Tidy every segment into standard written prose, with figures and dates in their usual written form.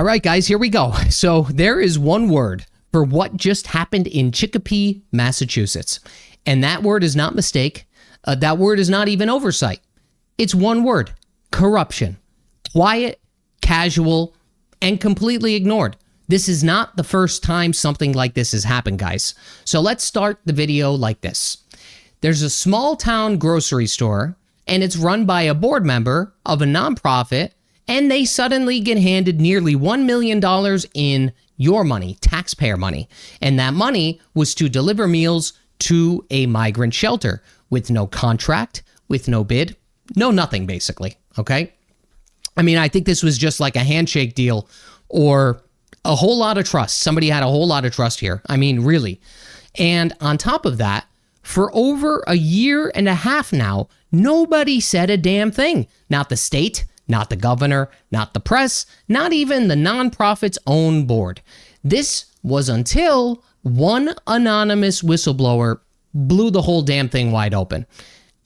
All right, guys, here we go. So there is one word for what just happened in Chicopee, Massachusetts. And that word is not mistake. That word is not even oversight. It's one word: corruption. Quiet, casual, and completely ignored. This is not the first time something like this has happened, guys. So let's start the video like this. There's a small town grocery store, and it's run by a board member of a nonprofit, and they suddenly get handed nearly $1 million in your money, taxpayer money. And that money was to deliver meals to a migrant shelter with no contract, with no bid, no nothing, basically, okay? I mean, I think this was just like a handshake deal or a whole lot of trust. Somebody had a whole lot of trust here. I mean, really. And on top of that, for over a year and a half now, nobody said a damn thing. Not the state, not the governor, not the press, not even the nonprofit's own board. This was until one anonymous whistleblower blew the whole damn thing wide open.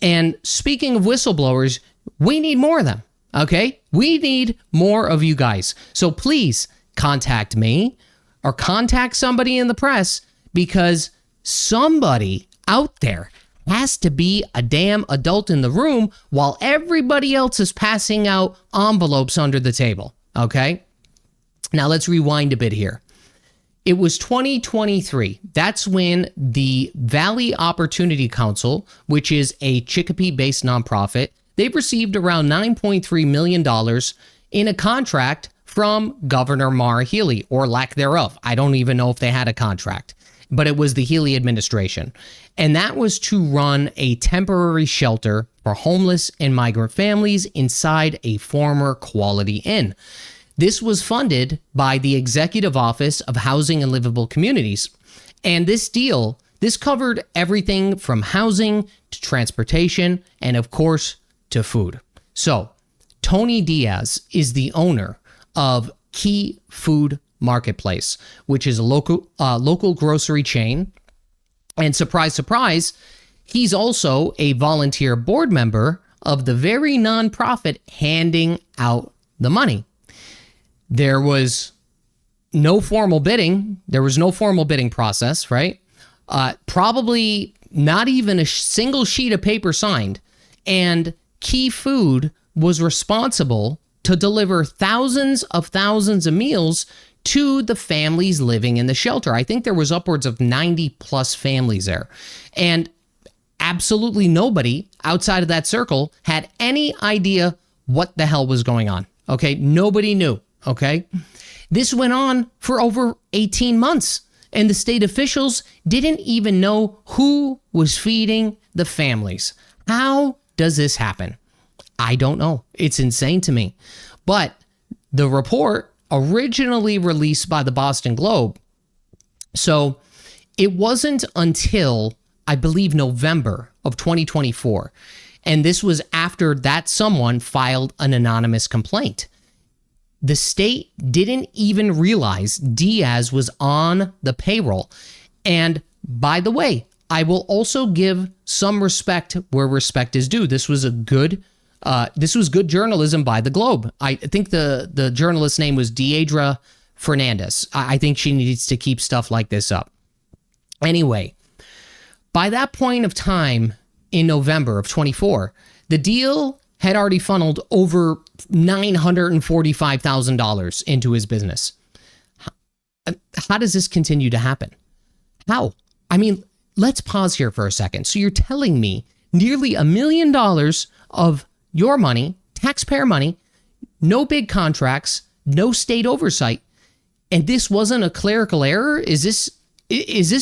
And speaking of whistleblowers, we need more of them, okay? We need more of you guys. So please contact me or contact somebody in the press, because somebody out there has to be a damn adult in the room while everybody else is passing out envelopes under the table, okay? Now let's rewind a bit here. It was 2023. That's when the Valley Opportunity Council, which is a Chicopee-based nonprofit, they've received around $9.3 million in a contract from Governor Maura Healey, or lack thereof. I don't even know if they had a contract, but it was the Healey administration. And that was to run a temporary shelter for homeless and migrant families inside a former Quality Inn. This was funded by the Executive Office of Housing and Livable Communities. And this deal, this covered everything from housing to transportation and, of course, to food. So, Tony Diaz is the owner of Key Food Marketplace, which is a local grocery chain. And surprise, surprise, he's also a volunteer board member of the very nonprofit handing out the money. There was no formal bidding. There was no formal bidding process, right? Probably not even a single sheet of paper signed. And Key Food was responsible to deliver thousands of meals to the families living in the shelter. I think there was upwards of 90 plus families there. And absolutely nobody outside of that circle had any idea what the hell was going on. Okay, nobody knew. Okay, this went on for over 18 months, and the state officials didn't even know who was feeding the families. How does this happen? I don't know. It's insane to me. But the report originally released by the Boston Globe. So it wasn't until, I believe, November of 2024. And this was after that someone filed an anonymous complaint. The state didn't even realize Diaz was on the payroll. And by the way, I will also give some respect where respect is due. This was good journalism by the Globe. I think the journalist's name was Deidre Fernandez. I think she needs to keep stuff like this up. Anyway, by that point of time in November of 24, the deal had already funneled over $945,000 into his business. How does this continue to happen? How? I mean, let's pause here for a second. So you're telling me nearly $1 million of your money, taxpayer money, no big contracts, no state oversight, and this wasn't a clerical error? Is this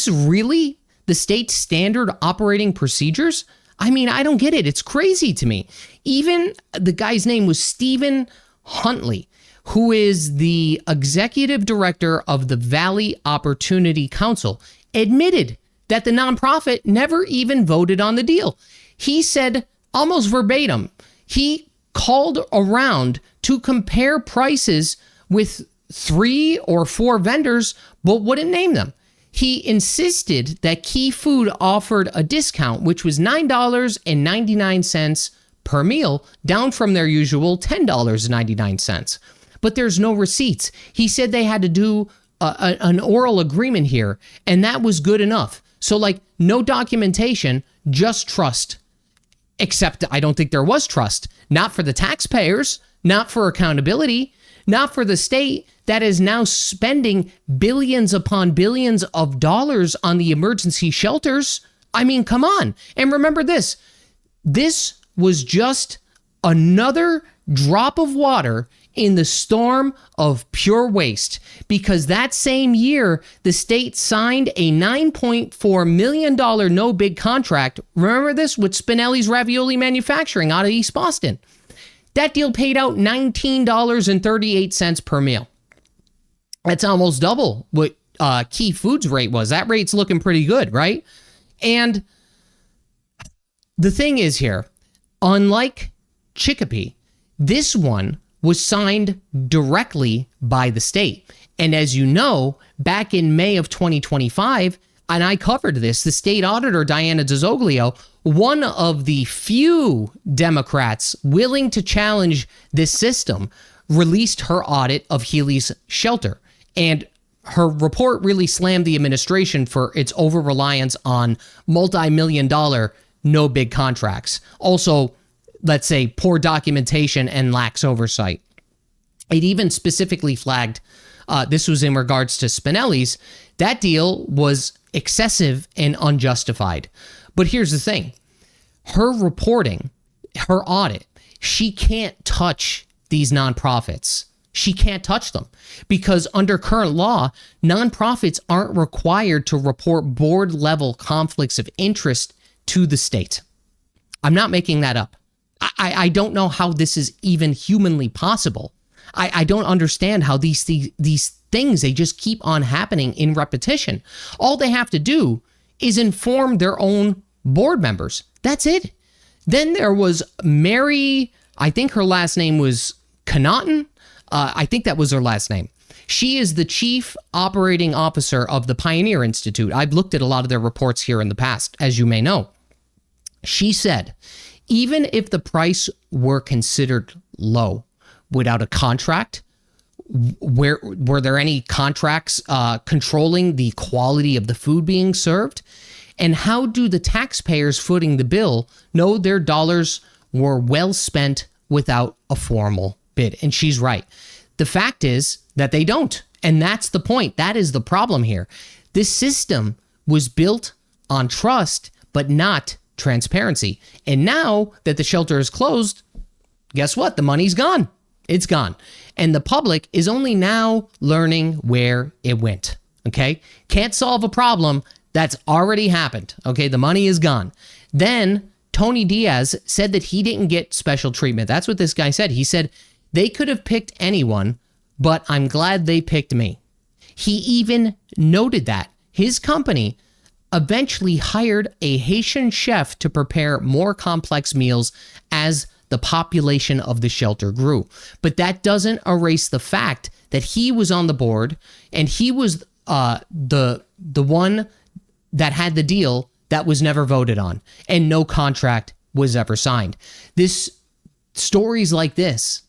really the state's standard operating procedures? I mean, I don't get it. It's crazy to me. Even the guy's name was Stephen Huntley, who is the executive director of the Valley Opportunity Council, admitted that the nonprofit never even voted on the deal. He said almost verbatim, he called around to compare prices with 3 or 4 vendors, but wouldn't name them. He insisted that Key Food offered a discount, which was $9.99 per meal, down from their usual $10.99. but there's no receipts. He said they had to do an oral agreement here, and that was good enough. So like no documentation, just trust. Except I don't think there was trust. Not for the taxpayers, not for accountability, not for the state that is now spending billions upon billions of dollars on the emergency shelters. I mean, come on. And remember this. This was just another drop of water in the storm of pure waste, because that same year, the state signed a $9.4 million no-bid contract. Remember this? With Spinelli's Ravioli Manufacturing out of East Boston. That deal paid out $19.38 per meal. That's almost double what Key Foods' rate was. That rate's looking pretty good, right? And the thing is here, unlike Chicopee, this one was signed directly by the state. And as you know, back in May of 2025, and I covered this, the state auditor, Diana DeZoglio, one of the few Democrats willing to challenge this system, released her audit of Healy's shelter. And her report really slammed the administration for its over-reliance on multi-million-dollar no-bid contracts. Also, let's say, poor documentation and lax oversight. It even specifically flagged, this was in regards to Spinelli's, that deal was excessive and unjustified. But here's the thing. Her reporting, her audit, she can't touch these nonprofits. She can't touch them because under current law, nonprofits aren't required to report board-level conflicts of interest to the state. I'm not making that up. I don't know how this is even humanly possible. I don't understand how these things, they just keep on happening in repetition. All they have to do is inform their own board members. That's it. Then there was Mary, I think her last name was Connaughton. I think that was her last name. She is the chief operating officer of the Pioneer Institute. I've looked at a lot of their reports here in the past, as you may know. She said, even if the price were considered low without a contract, were there any contracts controlling the quality of the food being served? And how do the taxpayers footing the bill know their dollars were well spent without a formal bid? And she's right. The fact is that they don't. And that's the point. That is the problem here. This system was built on trust, but not transparency. And now that the shelter is closed, guess what? The money's gone. It's gone. And the public is only now learning where it went. Okay? Can't solve a problem that's already happened. Okay? The money is gone. Then Tony Diaz said that he didn't get special treatment. That's what this guy said. He said, they could have picked anyone, but I'm glad they picked me. He even noted that his company eventually hired a Haitian chef to prepare more complex meals as the population of the shelter grew. But that doesn't erase the fact that he was on the board and he was the one that had the deal that was never voted on and no contract was ever signed. This stories like this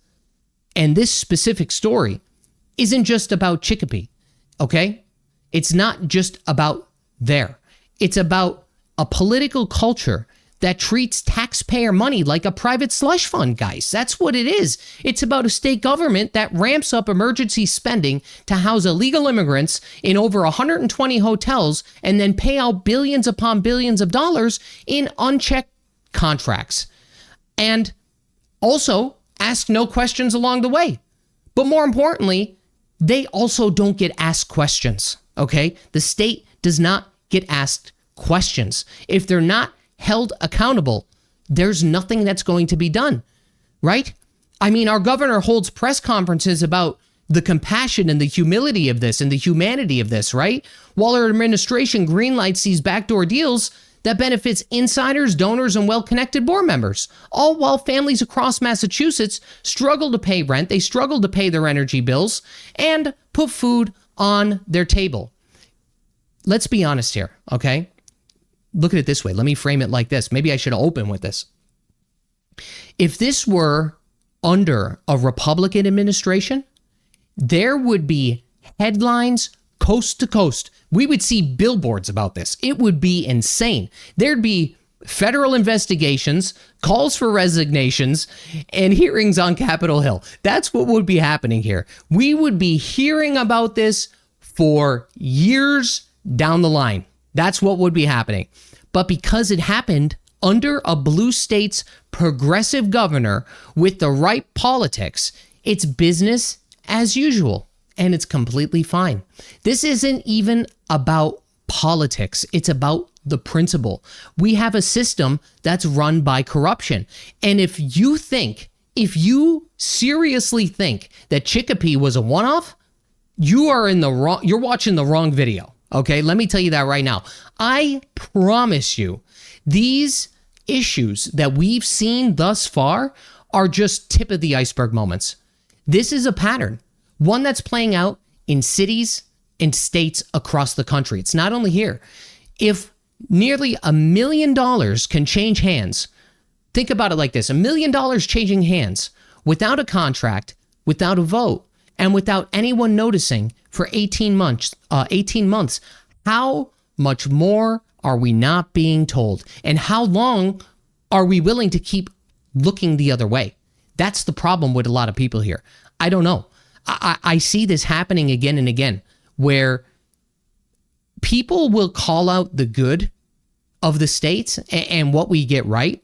and this specific story isn't just about Chicopee, okay? It's not just about there. It's about a political culture that treats taxpayer money like a private slush fund, guys. That's what it is. It's about a state government that ramps up emergency spending to house illegal immigrants in over 120 hotels and then pay out billions upon billions of dollars in unchecked contracts. And also ask no questions along the way. But more importantly, they also don't get asked questions, okay? The state does not get asked questions. If they're not held accountable, there's nothing that's going to be done, right? I mean, our governor holds press conferences about the compassion and the humility of this and the humanity of this, right? While our administration greenlights these backdoor deals that benefits insiders, donors, and well-connected board members, all while families across Massachusetts struggle to pay rent, they struggle to pay their energy bills, and put food on their table. Let's be honest here, okay? Look at it this way. Let me frame it like this. Maybe I should open with this. If this were under a Republican administration, there would be headlines coast to coast. We would see billboards about this. It would be insane. There'd be federal investigations, calls for resignations, and hearings on Capitol Hill. That's what would be happening here. We would be hearing about this for years down the line. That's what would be happening. But because it happened under a blue state's progressive governor with the right politics, it's business as usual, and it's completely fine. This isn't even about politics. It's about the principle. We have a system that's run by corruption. And if you seriously think that Chicopee was a one-off, you're watching the wrong video. Okay, let me tell you that right now. I promise you, these issues that we've seen thus far are just tip of the iceberg moments. This is a pattern, one that's playing out in cities and states across the country. It's not only here. If nearly $1 million can change hands, think about it like this: $1 million changing hands without a contract, without a vote, and without anyone noticing for 18 months. How much more are we not being told? And how long are we willing to keep looking the other way? That's the problem with a lot of people here. I don't know. I see this happening again and again, where people will call out the good of the states and what we get right,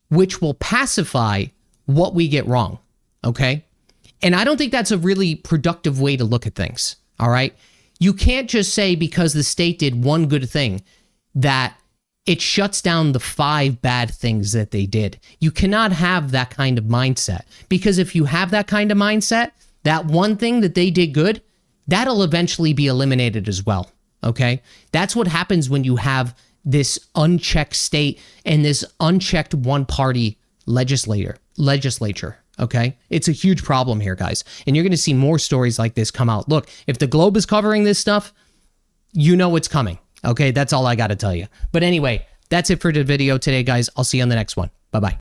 which will pacify what we get wrong. Okay? And I don't think that's a really productive way to look at things. All right? You can't just say because the state did one good thing that it shuts down the 5 bad things that they did. You cannot have that kind of mindset, because if you have that kind of mindset, that one thing that they did good, that'll eventually be eliminated as well. Okay? That's what happens when you have this unchecked state and this unchecked one-party legislature. Okay? It's a huge problem here, guys. And you're going to see more stories like this come out. Look, if the Globe is covering this stuff, you know it's coming. Okay? That's all I got to tell you. But anyway, that's it for the video today, guys. I'll see you on the next one. Bye-bye.